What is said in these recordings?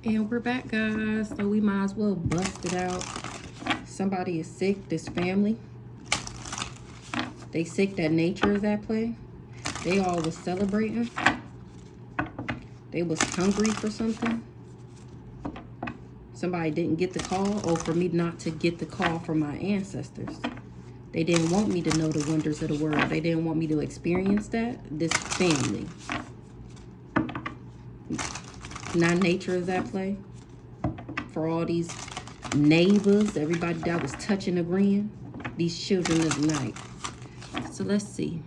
And we're back, guys. So we might as well bust it out. Somebody is sick, this family. They sick that nature is at play. They all was celebrating. They was hungry for something. Somebody didn't get the call, or for me not to get the call from my ancestors. They didn't want me to know the wonders of the world. They didn't want me to experience that. This family. Now nature is at play. For all these neighbors, everybody that was touching, agreeing. These children of the night. So let's see.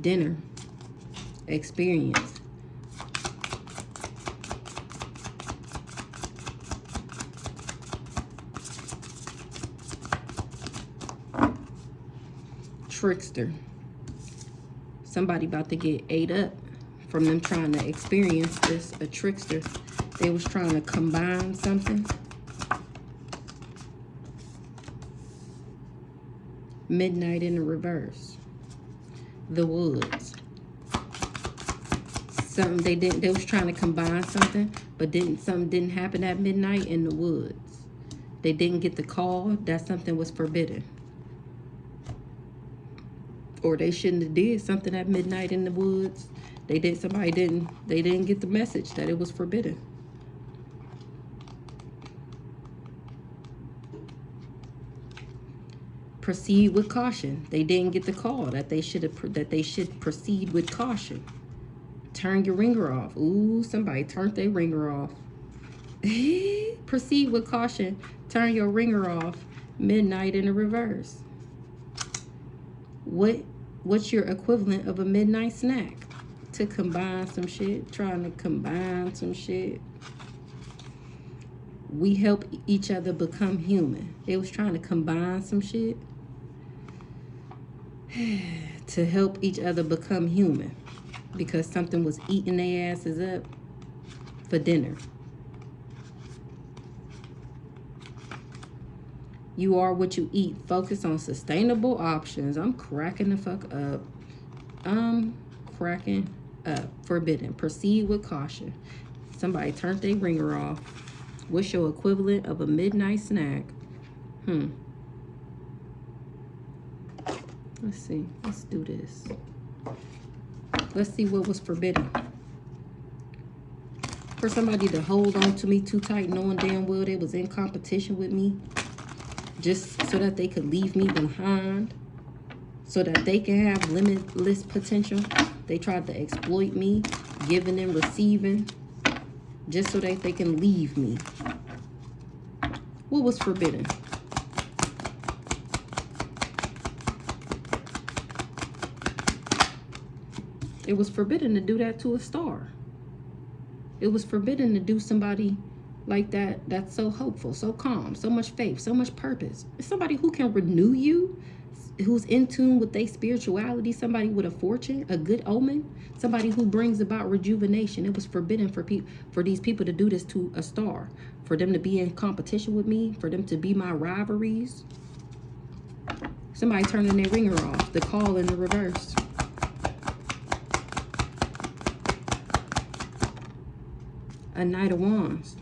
Dinner. Experience. Trickster. Somebody about to get ate up from them trying to experience this. A trickster. They was trying to combine something. Midnight in the reverse. The woods. Something they was trying to combine something, but something didn't happen at midnight in the woods. They didn't get the call that something was forbidden. Or they shouldn't have did something at midnight in the woods. They didn't get the message that it was forbidden. Proceed with caution. They didn't get the call that they should proceed with caution. Turn your ringer off. Ooh, somebody turned their ringer off. Proceed with caution. Turn your ringer off. Midnight in the reverse. What's your equivalent of a midnight snack? To combine some shit. Trying to combine some shit. We help each other become human. They was trying to combine some shit. To help each other become human. Because something was eating their asses up for dinner. You are what you eat. Focus on sustainable options. I'm cracking the fuck up. I'm cracking up. Forbidden. Proceed with caution. Somebody turned their ringer off. What's your equivalent of a midnight snack? Let's see. Let's do this. Let's see what was forbidden. For somebody to hold on to me too tight, knowing damn well they was in competition with me, just so that they could leave me behind, so that they can have limitless potential. They tried to exploit me, giving and receiving, just so that they can leave me. What was forbidden? It was forbidden to do that to a star. It was forbidden to do somebody like that that's so hopeful, so calm, so much faith, so much purpose. It's somebody who can renew you, who's in tune with their spirituality, somebody with a fortune, a good omen, somebody who brings about rejuvenation. It was forbidden for these people to do this to a star, for them to be in competition with me, for them to be my rivalries. Somebody turning their ringer off, the call in the reverse. A Knight of Wands.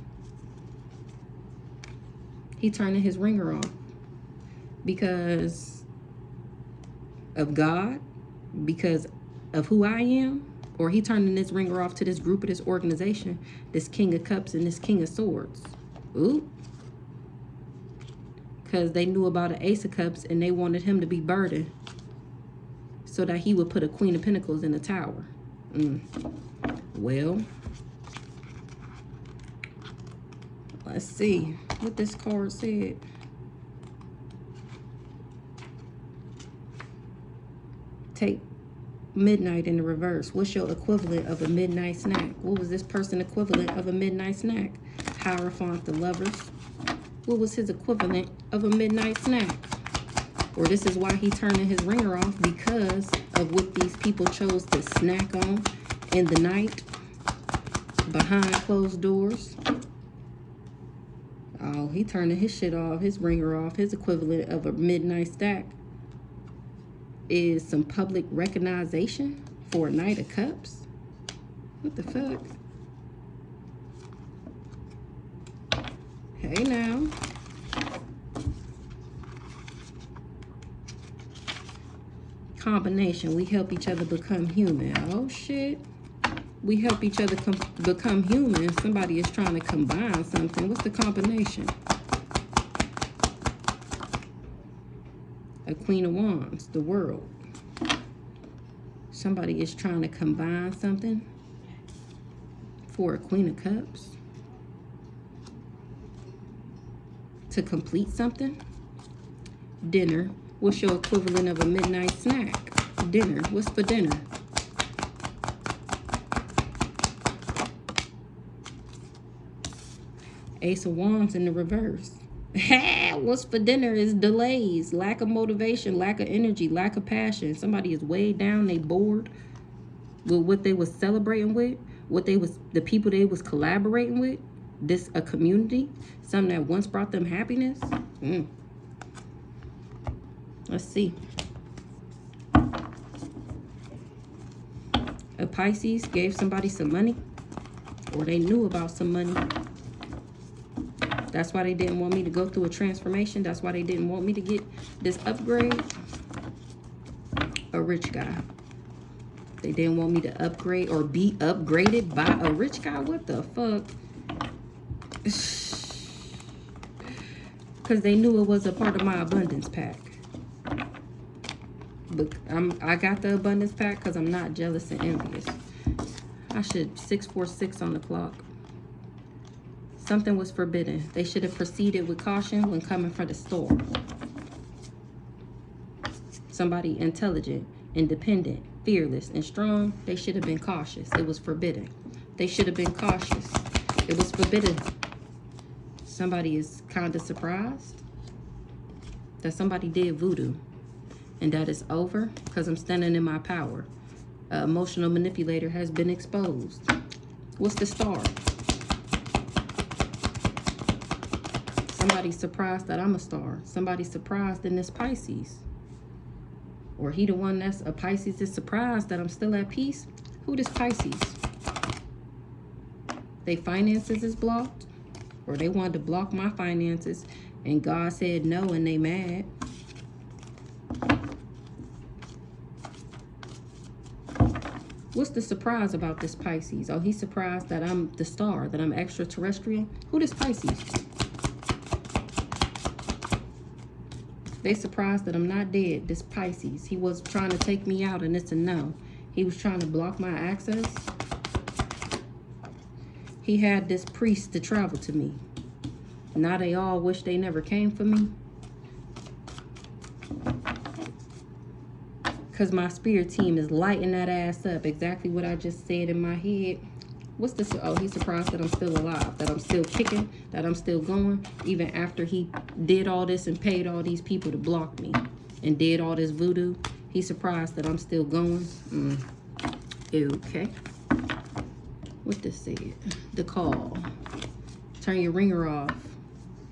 He turning his ringer off because of God, because of who I am, or he turning this ringer off to this group of this organization, this King of Cups and this King of Swords. Ooh. Because they knew about an Ace of Cups and they wanted him to be burdened so that he would put a Queen of Pentacles in the tower. Well, let's see what this card said. Take midnight in the reverse. What's your equivalent of a midnight snack? What was this person equivalent of a midnight snack? Hierophant, the Lovers. What was his equivalent of a midnight snack? Or this is why he turning his ringer off, because of what these people chose to snack on in the night behind closed doors. Oh, he turning his shit off, his ringer off. His equivalent of a midnight snack is some public recognition For a Knight of Cups? What the fuck? Hey now. Combination. We help each other become human. Oh shit. We help each other become human. Somebody is trying to combine something. What's the combination? A Queen of Wands. The World. Somebody is trying to combine something for a Queen of Cups. To complete something. Dinner. What's your equivalent of a midnight snack? Dinner. What's for dinner? Ace of Wands in the reverse. What's for dinner is delays, lack of motivation, lack of energy, lack of passion. Somebody is way down, they bored with what they was celebrating with, the people they was collaborating with. This a community, something that once brought them happiness. Let's see. A Pisces gave somebody some money, or they knew about some money. That's why they didn't want me to go through a transformation. That's why they didn't want me to get this upgrade. A rich guy. They didn't want me to upgrade or be upgraded by a rich guy. What the fuck? Because they knew it was a part of my abundance pack. But I got the abundance pack because I'm not jealous and envious. I should 646 on the clock. Something was forbidden. They should have proceeded with caution when coming from the store. Somebody intelligent, independent, fearless, and strong. They should have been cautious. It was forbidden. They should have been cautious. It was forbidden. Somebody is kind of surprised that somebody did voodoo. And that is over because I'm standing in my power. An emotional manipulator has been exposed. What's the star? Somebody's surprised that I'm a star. Somebody's surprised in this Pisces. Or he the one that's a Pisces is surprised that I'm still at peace. Who this Pisces? They finances is blocked. Or they wanted to block my finances. And God said no and they mad. What's the surprise about this Pisces? Oh, he's surprised that I'm the star, that I'm extraterrestrial. Who this Pisces? They surprised that I'm not dead. This Pisces. He was trying to take me out and it's a no. He was trying to block my access. He had this priest to travel to me. Now they all wish they never came for me. Because my spirit team is lighting that ass up. Exactly what I just said in my head. What's this? Oh, he's surprised that I'm still alive. That I'm still kicking. That I'm still going. Even after he did all this and paid all these people to block me. And did all this voodoo. He's surprised that I'm still going. Okay. What this said? The call. Turn your ringer off.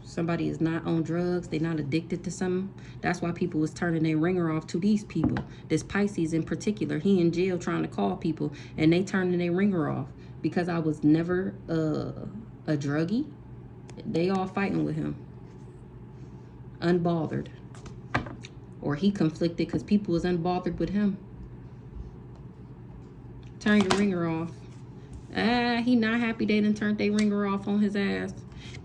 Somebody is not on drugs. They're not addicted to something. That's why people was turning their ringer off to these people. This Pisces in particular. He in jail trying to call people. And they turning their ringer off. Because I was never a druggie. They all fighting with him. Unbothered. Or he conflicted because people was unbothered with him. Turn your ringer off. He not happy they done turned their ringer off on his ass.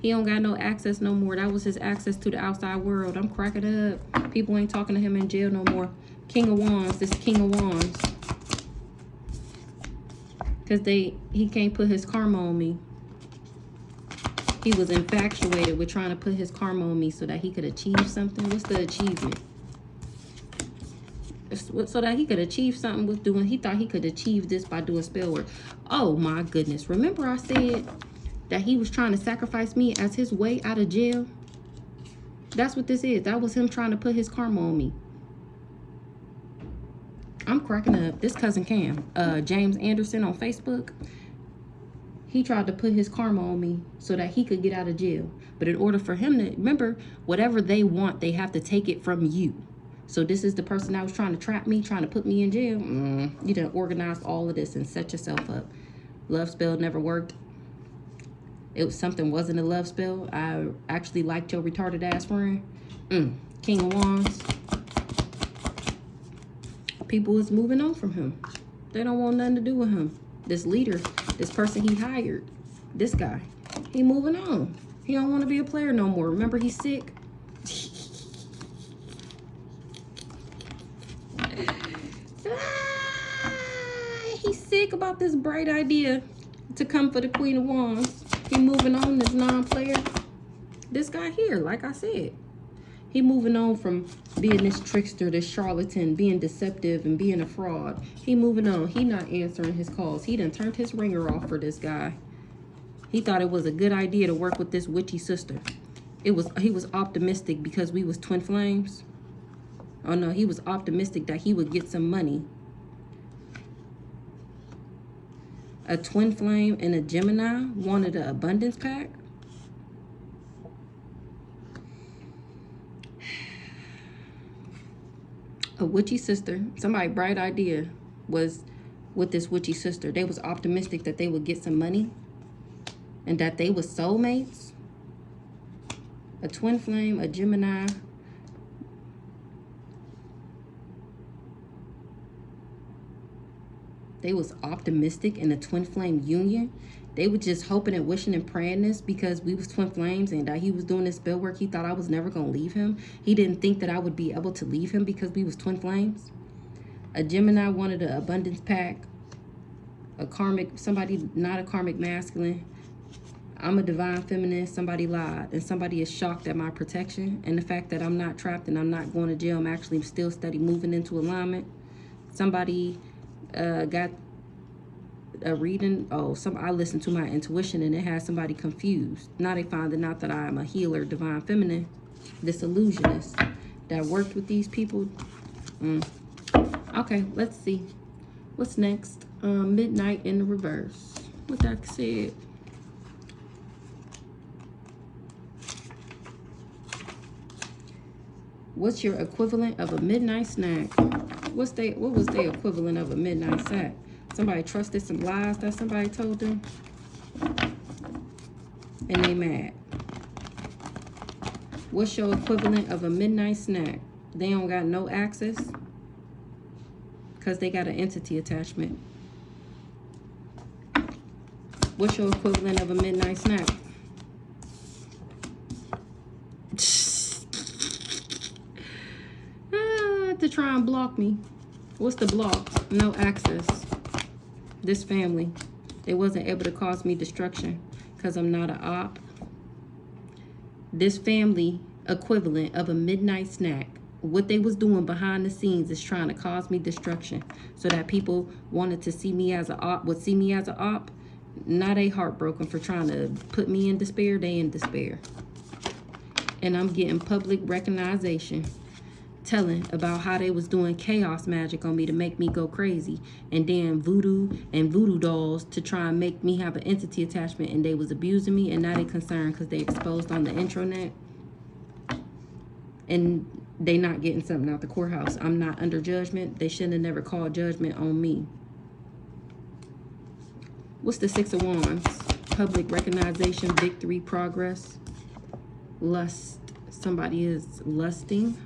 He don't got no access no more. That was his access to the outside world. I'm cracking up. People ain't talking to him in jail no more. King of Wands. This King of Wands. Because he can't put his karma on me. He was infatuated with trying to put his karma on me so that he could achieve something. What's the achievement? So that he could achieve something with doing. He thought he could achieve this by doing spell work. Oh my goodness. Remember I said that he was trying to sacrifice me as his way out of jail? That's what this is. That was him trying to put his karma on me. I'm cracking up. This cousin Cam, James Anderson on Facebook, he tried to put his karma on me so that he could get out of jail. But in order for him to, remember, whatever they want, they have to take it from you. So this is the person that was trying to trap me, trying to put me in jail. You done organized all of this and set yourself up. Love spell never worked. It was something wasn't a love spell. I actually liked your retarded ass friend. King of Wands. People is moving on from him. They don't want nothing to do with him. This leader, this person he hired, this guy, he moving on. He don't want to be a player no more. Remember, he's sick. He's sick about this bright idea to come for the Queen of Wands. He moving on, this non-player. This guy here, like I said, he moving on from being this trickster, this charlatan, being deceptive and being a fraud. He moving on. He not answering his calls. He done turned his ringer off for this guy. He thought it was a good idea to work with this witchy sister. He was optimistic because we was twin flames. Oh no, he was optimistic that he would get some money. A twin flame and a Gemini wanted an abundance pack. A witchy sister, somebody bright idea was with this witchy sister. They was optimistic that they would get some money and that they was soulmates. A twin flame, a Gemini. They was optimistic in a twin flame union. They were just hoping and wishing and praying this because we was twin flames and that he was doing this spell work. He thought I was never going to leave him. He didn't think that I would be able to leave him because we was twin flames. A Gemini wanted an abundance pack. A karmic, somebody not a karmic masculine. I'm a divine feminine. Somebody lied and somebody is shocked at my protection and the fact that I'm not trapped and I'm not going to jail. I'm actually still steady moving into alignment. Somebody got a reading. I listened to my intuition and it had somebody confused. Now they finding out that I am a healer, divine feminine, this illusionist that worked with these people. Okay, let's see what's next. Midnight in the reverse. What that said. What's your equivalent of a midnight snack? What was the equivalent of a midnight snack? Somebody trusted some lies that somebody told them, and they mad. What's your equivalent of a midnight snack? They don't got no access because they got an entity attachment. What's your equivalent of a midnight snack? To try and block me. What's the block? No access. This family, they wasn't able to cause me destruction because I'm not an op. This family equivalent of a midnight snack, what they was doing behind the scenes is trying to cause me destruction so that people wanted to see me as an op, would see me as an op. Now they heartbroken for trying to put me in despair. They in despair. And I'm getting public recognition telling about how they was doing chaos magic on me to make me go crazy, and then voodoo and voodoo dolls to try and make me have an entity attachment, and they was abusing me, and now they concerned because they exposed on the intranet and they not getting something out the courthouse. I'm not under judgment. They shouldn't have never called judgment on me. What's the Six of Wands? Public recognition, victory, progress, lust. Somebody is lusting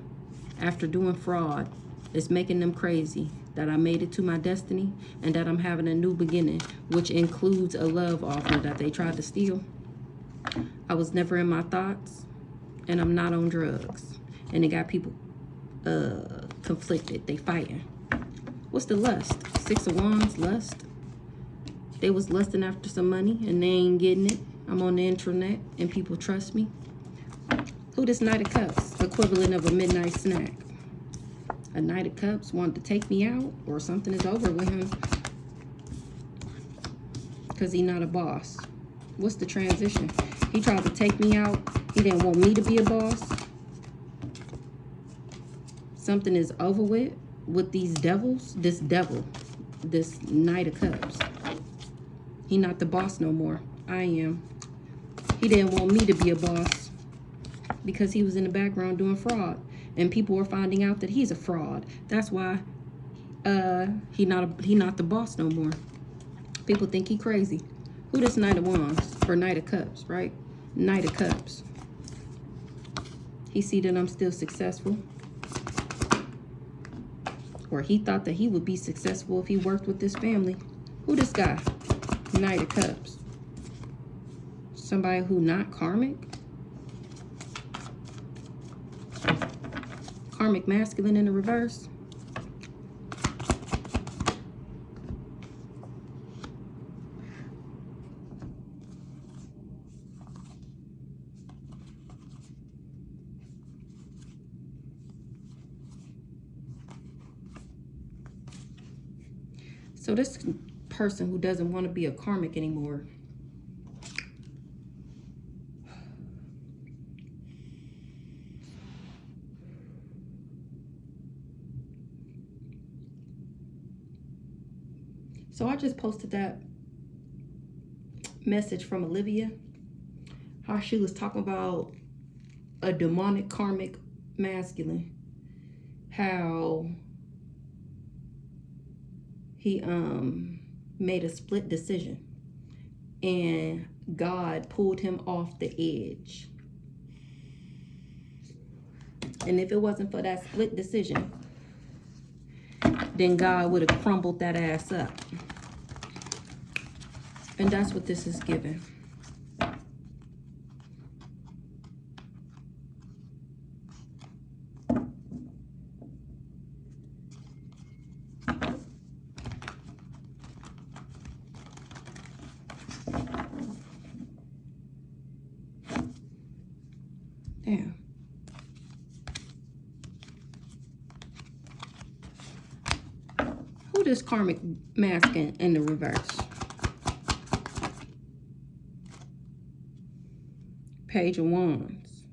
after doing fraud. It's making them crazy that I made it to my destiny and that I'm having a new beginning, which includes a love offer that they tried to steal. I was never in my thoughts and I'm not on drugs. And it got people conflicted. They fighting. What's the lust? Six of Wands, lust. They was lusting after some money and they ain't getting it. I'm on the intranet and people trust me. Who this Knight of Cups? Equivalent of a midnight snack. A Knight of Cups wanted to take me out, or something is over with him because he not a boss. What's the transition? He tried to take me out. He didn't want me to be a boss. Something is over with these devils. This devil, this Knight of Cups. He not the boss no more. I am. He didn't want me to be a boss because he was in the background doing fraud. and people were finding out that he's a fraud. That's why he not the boss no more. People think he crazy. Who this Knight of Wands or Knight of Cups, right? Knight of Cups. He see that I'm still successful. Or he thought that he would be successful if he worked with this family. Who this guy? Knight of Cups. Somebody who not karmic. Karmic masculine in the reverse. So this person who doesn't want to be a karmic anymore, so I just posted that message from Olivia, how she was talking about a demonic karmic masculine, how he made a split decision and God pulled him off the edge. And if it wasn't for that split decision, then God would have crumbled that ass up. And that's what this is giving. Damn. Who this karmic mask in the reverse? Page of Wands.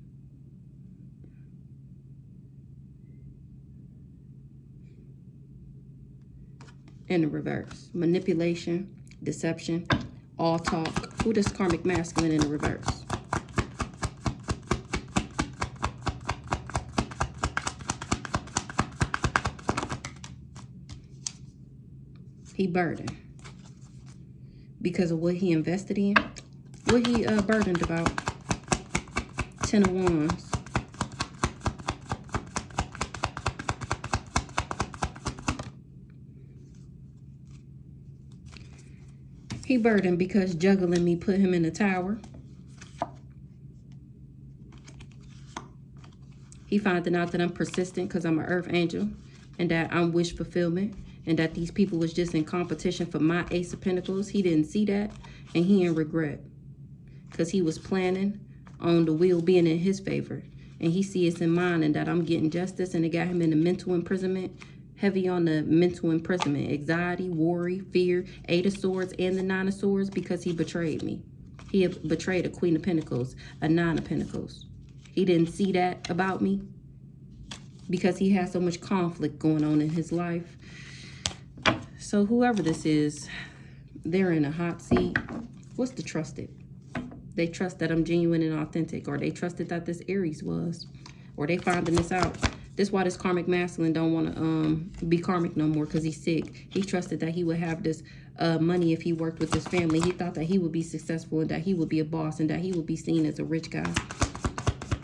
In the reverse. Manipulation, deception, all talk. Who this karmic masculine in the reverse? He burdened because of what he invested in. What he burdened about. 10 of Wands. He burdened because juggling me put him in the tower. He finding out that I'm persistent because I'm an earth angel and that I'm wish fulfillment. And that these people was just in competition for my Ace of Pentacles. He didn't see that. And he in regret. Because he was planning on the wheel being in his favor. And he sees it's in mine and that I'm getting justice. And it got him into mental imprisonment. Heavy on the mental imprisonment. Anxiety, worry, fear. 8 of Swords and the 9 of Swords. Because he betrayed me. He had betrayed a Queen of Pentacles. A 9 of Pentacles. He didn't see that about me. Because he had so much conflict going on in his life. So whoever this is, they're in a hot seat. What's the trusted? They trust that I'm genuine and authentic, or they trusted that this Aries was, or they finding this out. This is why this karmic masculine don't want to be karmic no more, because he's sick. He trusted that he would have this money if he worked with his family. He thought that he would be successful and that he would be a boss and that he would be seen as a rich guy.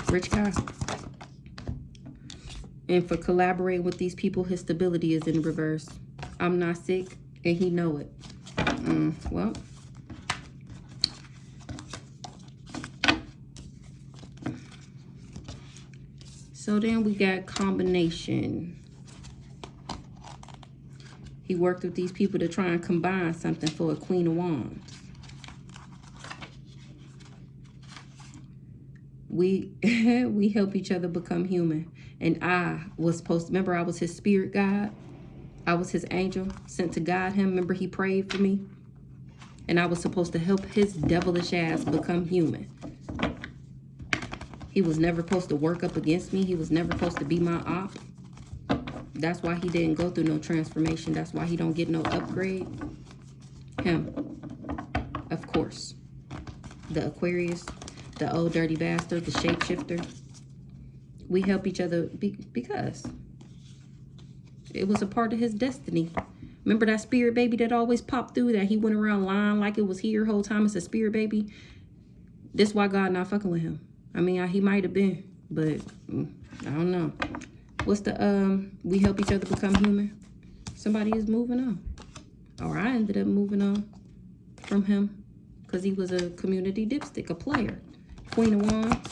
Rich guy. And for collaborating with these people, his stability is in reverse. I'm not sick, and he know it. Well. So then we got combination. He worked with these people to try and combine something for a Queen of Wands. We help each other become human. And I was supposed to, remember I was his spirit guide? I was his angel sent to guide him. Remember he prayed for me? And I was supposed to help his devilish ass become human. He was never supposed to work up against me. He was never supposed to be my op. That's why he didn't go through no transformation. That's why he don't get no upgrade. Him. Of course. The Aquarius. The old dirty bastard. The shapeshifter. We help each other because it was a part of his destiny. Remember that spirit baby that always popped through, that he went around lying like it was here whole time? It's a spirit baby. This why God not fucking with him. I mean, he might have been, but I don't know. What's the we help each other become human? Somebody is moving on. Or I ended up moving on from him because he was a community dipstick, a player. Queen of Wands.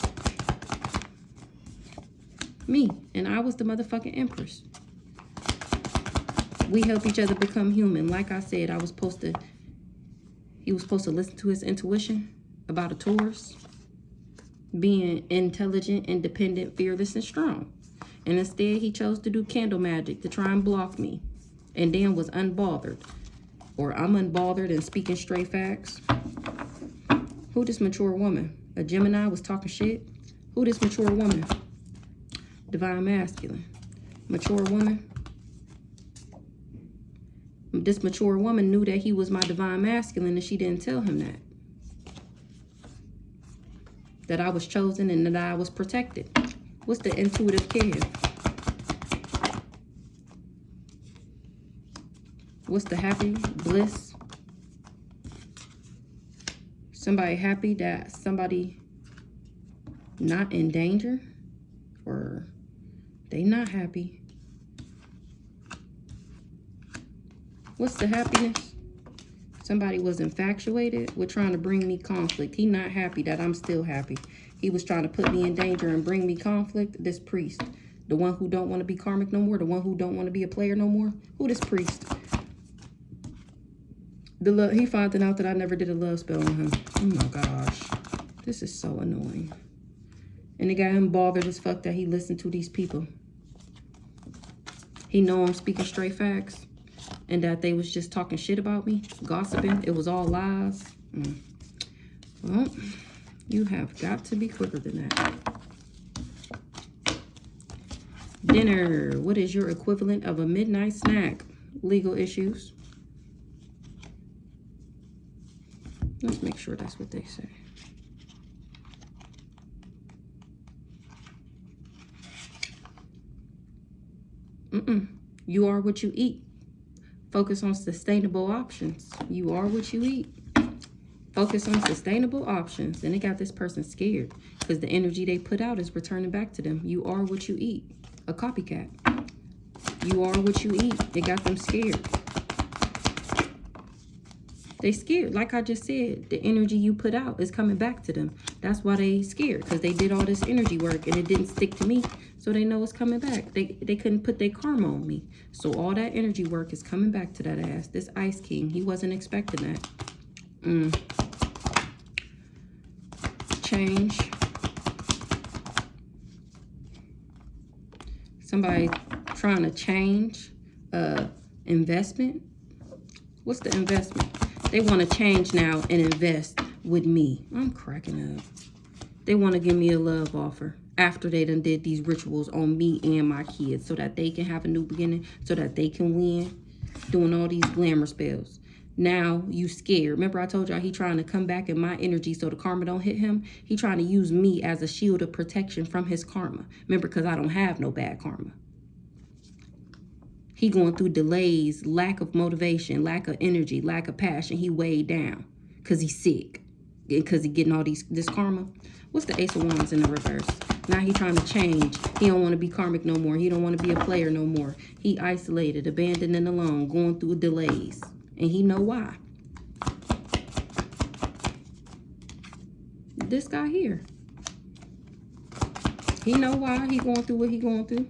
Me. And I was the motherfucking Empress. We help each other become human. Like I said, he was supposed to listen to his intuition about a Taurus. Being intelligent, independent, fearless, and strong. And instead, he chose to do candle magic to try and block me. And then was unbothered. Or I'm unbothered and speaking straight facts. Who this mature woman? A Gemini was talking shit? Who this mature woman? Divine masculine. Mature woman. This mature woman knew that he was my divine masculine and she didn't tell him that. That I was chosen and that I was protected. What's the intuitive care? What's the happy? Bliss? Somebody happy that somebody not in danger? Or they not happy? What's the happiness? Somebody was infatuated with trying to bring me conflict. He not happy that I'm still happy. He was trying to put me in danger and bring me conflict. This priest. The one who don't want to be karmic no more. The one who don't want to be a player no more. Who this priest? He found out that I never did a love spell on him. Oh my gosh. This is so annoying. And it got him bothered as fuck that he listened to these people. He know I'm speaking straight facts. And that they was just talking shit about me. Gossiping. It was all lies. Well, you have got to be quicker than that. Dinner. What is your equivalent of a midnight snack? Legal issues. Let's make sure that's what they say. You are what you eat. Focus on sustainable options. You are what you eat. Focus on sustainable options. And it got this person scared because the energy they put out is returning back to them. You are what you eat. A copycat. You are what you eat. It got them scared. They scared. Like I just said, the energy you put out is coming back to them. That's why they scared, because they did all this energy work and it didn't stick to me. So they know it's coming back. They couldn't put their karma on me. So all that energy work is coming back to that ass. This Ice King, he wasn't expecting that. Change. Somebody trying to change investment. What's the investment? They want to change now and invest with me. I'm cracking up. They want to give me a love offer after they done did these rituals on me and my kids so that they can have a new beginning, so that they can win, doing all these glamour spells. Now you scared. Remember I told y'all he trying to come back in my energy so the karma don't hit him? He trying to use me as a shield of protection from his karma. Remember, because I don't have no bad karma. He going through delays, lack of motivation, lack of energy, lack of passion. He weighed down because he's sick. Because he getting all this karma. What's the Ace of Wands in the reverse? Now he trying to change. He don't want to be karmic no more. He don't want to be a player no more. He isolated, abandoned, and alone, going through delays. And he know why. This guy here. He know why he going through what he going through.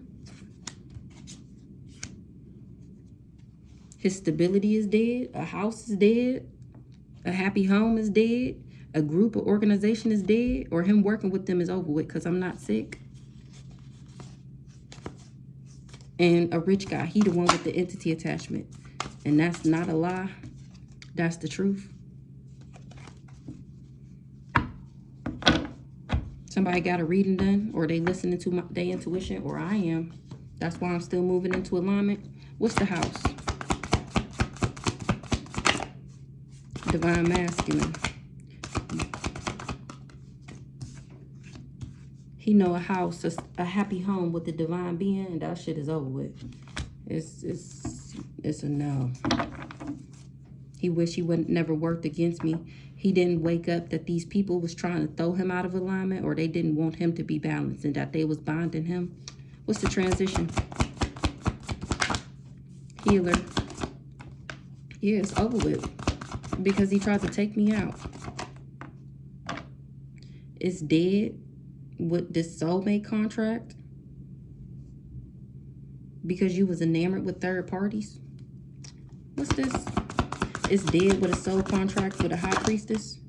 His stability is dead. A house is dead. A happy home is dead. A group or organization is dead. Or him working with them is over with because I'm not sick. And a rich guy. He the one with the entity attachment. And that's not a lie. That's the truth. Somebody got a reading done. Or they listening to their intuition. Or I am. That's why I'm still moving into alignment. What's the house? Divine masculine. He know a house, a happy home with the divine being, and that shit is over with. It's a no. He wish he would never worked against me. He didn't wake up that these people was trying to throw him out of alignment, or they didn't want him to be balanced, and that they was bonding him. What's the transition? Healer. Yeah, it's over with. Because he tried to take me out. It's dead with this soulmate contract. Because you was enamored with third parties. What's this? It's dead with a soul contract with a high priestess.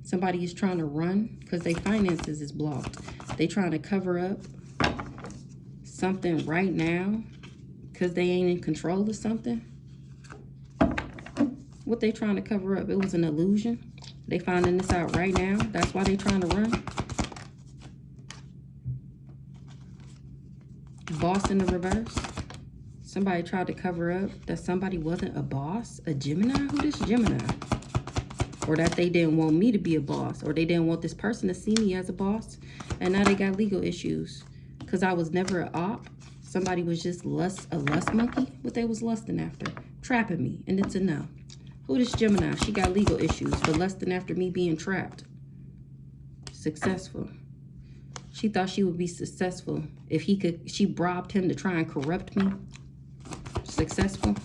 Somebody is trying to run because their finances is blocked. They trying to cover up something right now because they ain't in control of something. What they trying to cover up? It was an illusion. They finding this out right now. That's why they trying to run. Boss in the reverse. Somebody tried to cover up that somebody wasn't a boss. A Gemini? Who this Gemini? Or that they didn't want me to be a boss. Or they didn't want this person to see me as a boss. And now they got legal issues. Because I was never an op. Somebody was just a lust monkey. What they was lusting after. Trapping me. And it's a no. Who this Gemini? She got legal issues for lusting after me being trapped. Successful. She thought she would be successful if she bribed him to try and corrupt me. Successful.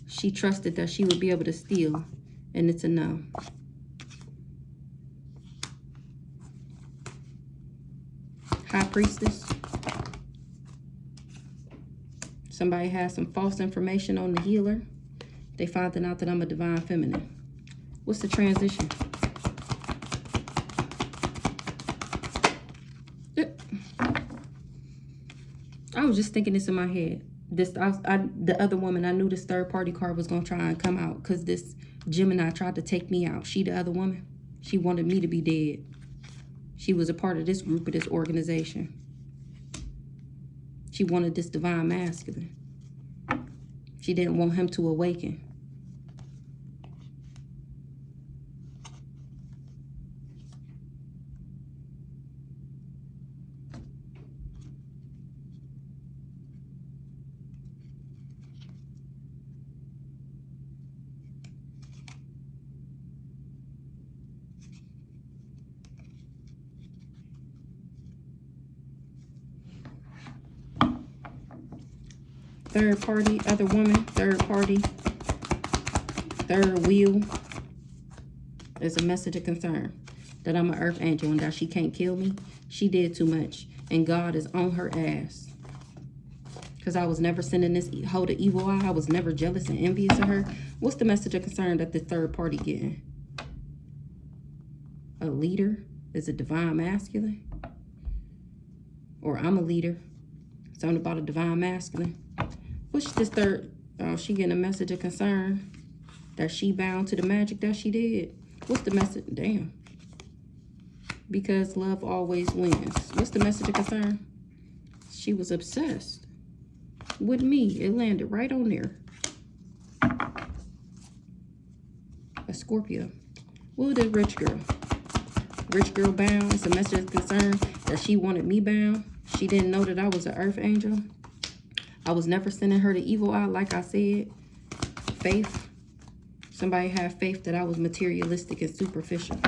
She trusted that she would be able to steal, and it's a no. High priestess. Somebody has some false information on the healer. They finding out that I'm a divine feminine. What's the transition? I was just thinking this in my head. The other woman, I knew this third party card was going to try and come out because this Gemini tried to take me out. She the other woman. She wanted me to be dead. She was a part of this group, of this organization. She wanted this divine masculine. She didn't want him to awaken. Third party, other woman, third party, third wheel. There's a message of concern that I'm an earth angel and that she can't kill me. She did too much and God is on her ass. Because I was never sending this hoe to evil eye. I was never jealous and envious of her. What's the message of concern that the third party getting? A leader is a divine masculine? Or I'm a leader. Something about a divine masculine. What's this third? Oh, she getting a message of concern that she bound to the magic that she did. What's the message? Damn. Because love always wins. What's the message of concern? She was obsessed with me. It landed right on there. A Scorpio. What was this rich girl? Rich girl bound. It's a message of concern that she wanted me bound. She didn't know that I was an earth angel. I was never sending her to evil eye, like I said. Faith. Somebody had faith that I was materialistic and superficial.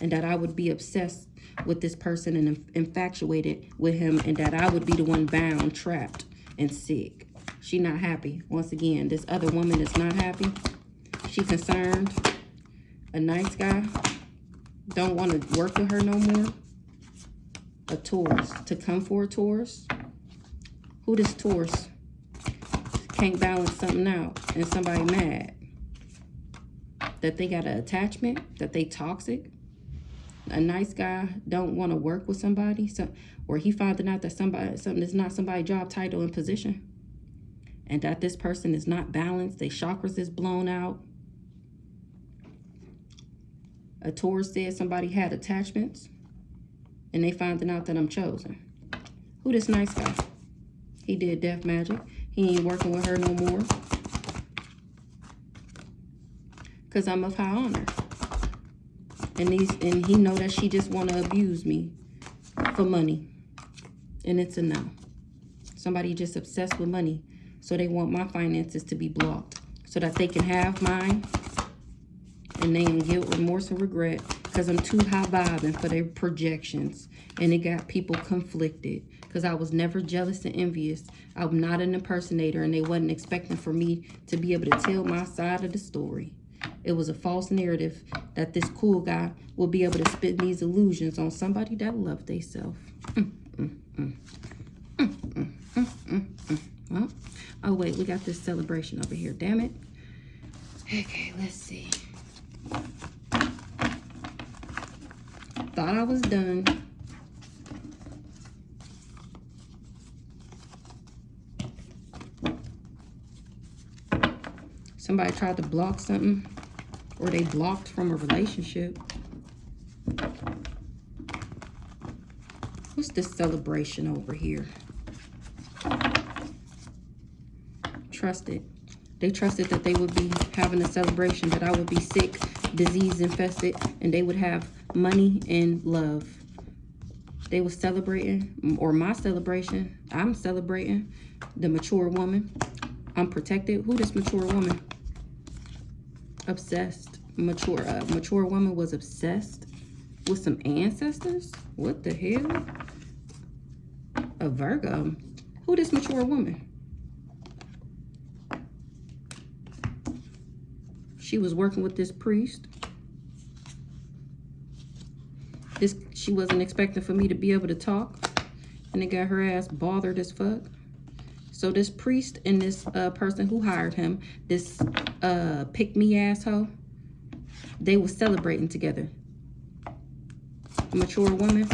And that I would be obsessed with this person and infatuated with him. And that I would be the one bound, trapped, and sick. She not happy. Once again, this other woman is not happy. She concerned. A nice guy. Don't want to work with her no more. A Taurus. To come for a Taurus. Who this Taurus? Can't balance something out and somebody mad. That they got an attachment. That they toxic. A nice guy don't want to work with somebody. Or he finding out that something is not somebody's job title and position. And that this person is not balanced. Their chakras is blown out. A Taurus said somebody had attachments. And they finding out that I'm chosen. Who this nice guy? He did death magic. He ain't working with her no more. Because I'm of high honor. And he know that she just want to abuse me for money. And it's a no. Somebody just obsessed with money. So they want my finances to be blocked so that they can have mine. And they in guilt, remorse, and regret because I'm too high vibing for their projections. And it got people conflicted because I was never jealous and envious. I'm not an impersonator, and they wasn't expecting for me to be able to tell my side of the story. It was a false narrative that this cool guy will be able to spin these illusions on somebody that loved theyself. Well, oh wait, we got this celebration over here. Damn it. Okay, let's see. Thought I was done. Somebody tried to block something, or they blocked from a relationship. What's this celebration over here? Trusted. They trusted that they would be having a celebration, that I would be sick, disease infested, and they would have money and love. They were celebrating, or my celebration. I'm celebrating the mature woman. I'm protected. Who this mature woman? Obsessed. Mature woman was obsessed with some ancestors? What the hell? A Virgo. Who this mature woman? She was working with this priest. She wasn't expecting for me to be able to talk. And it got her ass bothered as fuck. So this priest and this person who hired him, this pick-me asshole, they were celebrating together. Mature woman,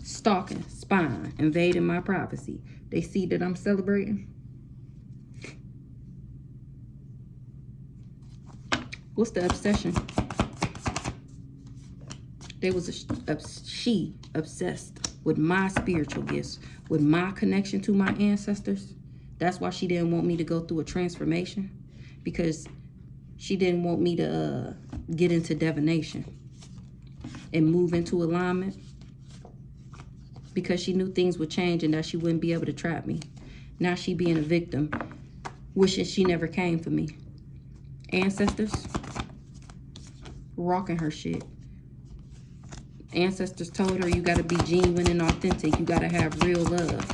stalking, spying, invading my privacy. They see that I'm celebrating. What's the obsession? She obsessed with my spiritual gifts, with my connection to my ancestors. That's why she didn't want me to go through a transformation, because she didn't want me to get into divination and move into alignment, because she knew things would change and that she wouldn't be able to trap me. Now she being a victim, wishing she never came for me. Ancestors, rocking her shit. Ancestors told her, you got to be genuine and authentic. You got to have real love.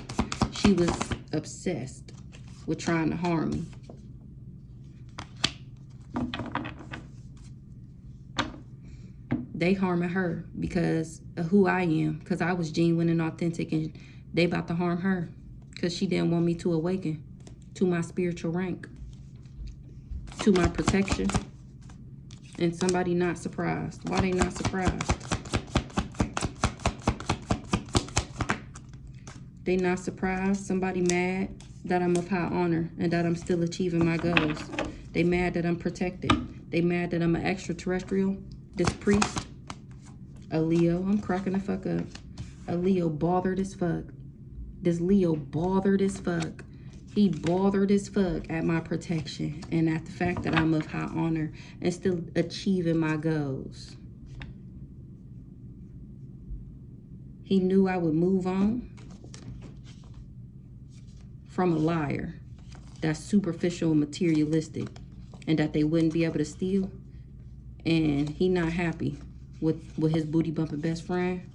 She was obsessed with trying to harm me. They harming her because of who I am, because I was genuine and authentic, and they about to harm her because she didn't want me to awaken to my spiritual rank, to my protection. And somebody not surprised. Why they not surprised? They not surprised. Somebody mad that I'm of high honor and that I'm still achieving my goals. They mad that I'm protected. They mad that I'm an extraterrestrial. This priest, a Leo, I'm cracking the fuck up. A Leo bothered as fuck. This Leo bothered as fuck. He bothered as fuck at my protection and at the fact that I'm of high honor and still achieving my goals. He knew I would move on from a liar that's superficial and materialistic, and that they wouldn't be able to steal. And he not happy with his booty bumping best friend.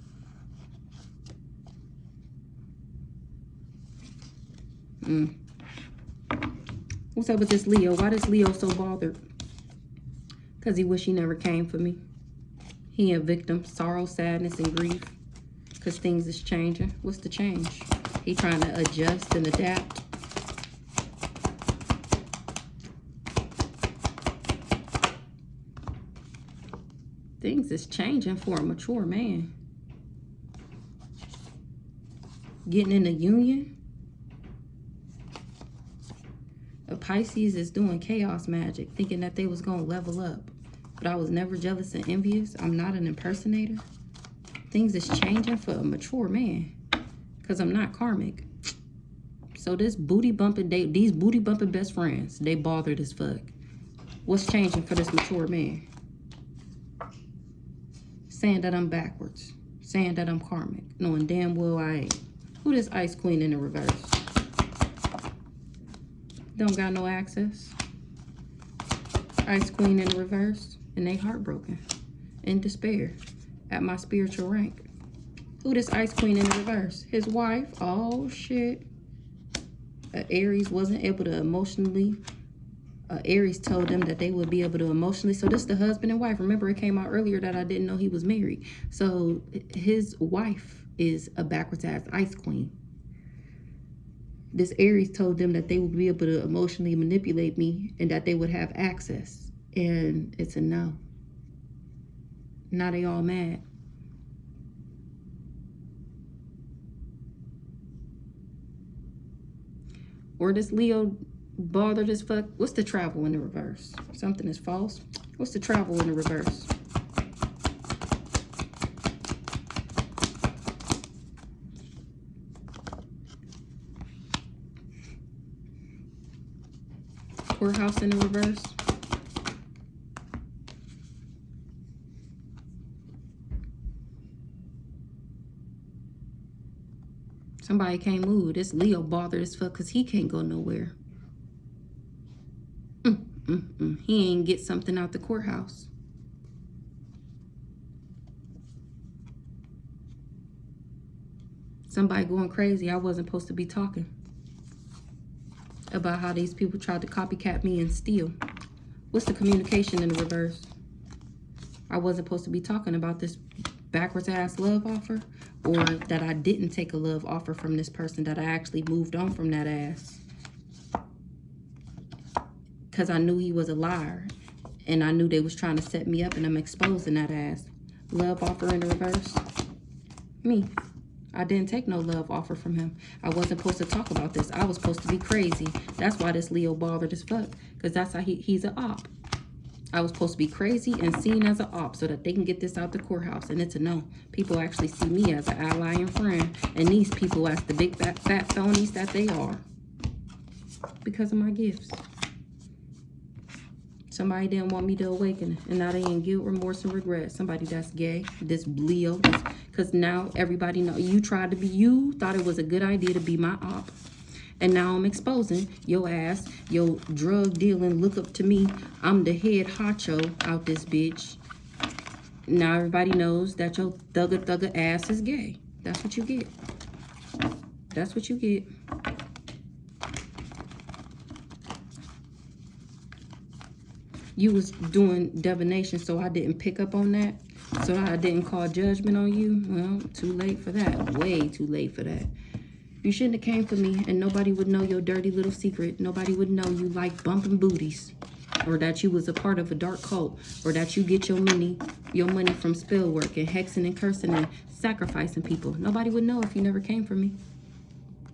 What's up with this Leo? Why is Leo so bothered? Because he wish he never came for me. He a victim, sorrow, sadness, and grief. Because things is changing. What's the change? He trying to adjust and adapt. Things is changing for a mature man. Getting in a union. A Pisces is doing chaos magic, thinking that they was going to level up. But I was never jealous and envious. I'm not an impersonator. Things is changing for a mature man. Because I'm not karmic. So this booty bumping, these booty bumping best friends, they bothered as fuck. What's changing for this mature man? Saying that I'm backwards. saying that I'm karmic, knowing damn well I ain't. Who this Ice Queen in the reverse? Don't got no access. Ice Queen in the reverse, and they heartbroken, in despair, at my spiritual rank. Who this Ice Queen in the reverse? His wife. Oh shit. Aries wasn't able to emotionally. Aries told them that they would be able to emotionally. So this is the husband and wife. Remember, it came out earlier that I didn't know he was married. So his wife is a backwards ass Ice Queen. This Aries told them that they would be able to emotionally manipulate me and that they would have access. And it's a no. Now they all mad. Or this Leo bothered as fuck. What's the travel in the reverse? Something is false. What's the travel in the reverse? Courthouse in the reverse. Somebody can't move. This Leo bothered as fuck because he can't go nowhere. He ain't get something out the courthouse. Somebody going crazy. I wasn't supposed to be talking about how these people tried to copycat me and steal. What's the communication in the reverse? I wasn't supposed to be talking about this backwards ass love offer, or that I didn't take a love offer from this person, that I actually moved on from that ass. Because I knew he was a liar, and I knew they was trying to set me up, and I'm exposing that ass. Love offer in the reverse. Me. I didn't take no love offer from him. I wasn't supposed to talk about this. I was supposed to be crazy. That's why this Leo bothered as fuck. Because that's how he's an op. I was supposed to be crazy and seen as an op so that they can get this out the courthouse. And it's a no. People actually see me as an ally and friend. And these people as the big fat phonies that they are. Because of my gifts. Somebody didn't want me to awaken, and now they in guilt, remorse, and regret. Somebody that's gay, this Leo, because now everybody know you tried to be, you thought it was a good idea to be my op, and now I'm exposing your ass, your drug dealing. Look up to me. I'm the head honcho out this bitch. Now everybody knows that your thugger ass is gay. That's what you get. That's what you get. You was doing divination, so I didn't pick up on that. So I didn't call judgment on you. Well, too late for that. Way too late for that. You shouldn't have came for me, and nobody would know your dirty little secret. Nobody would know you like bumping booties, or that you was a part of a dark cult, or that you get your money from spell work and hexing and cursing and sacrificing people. Nobody would know if you never came for me.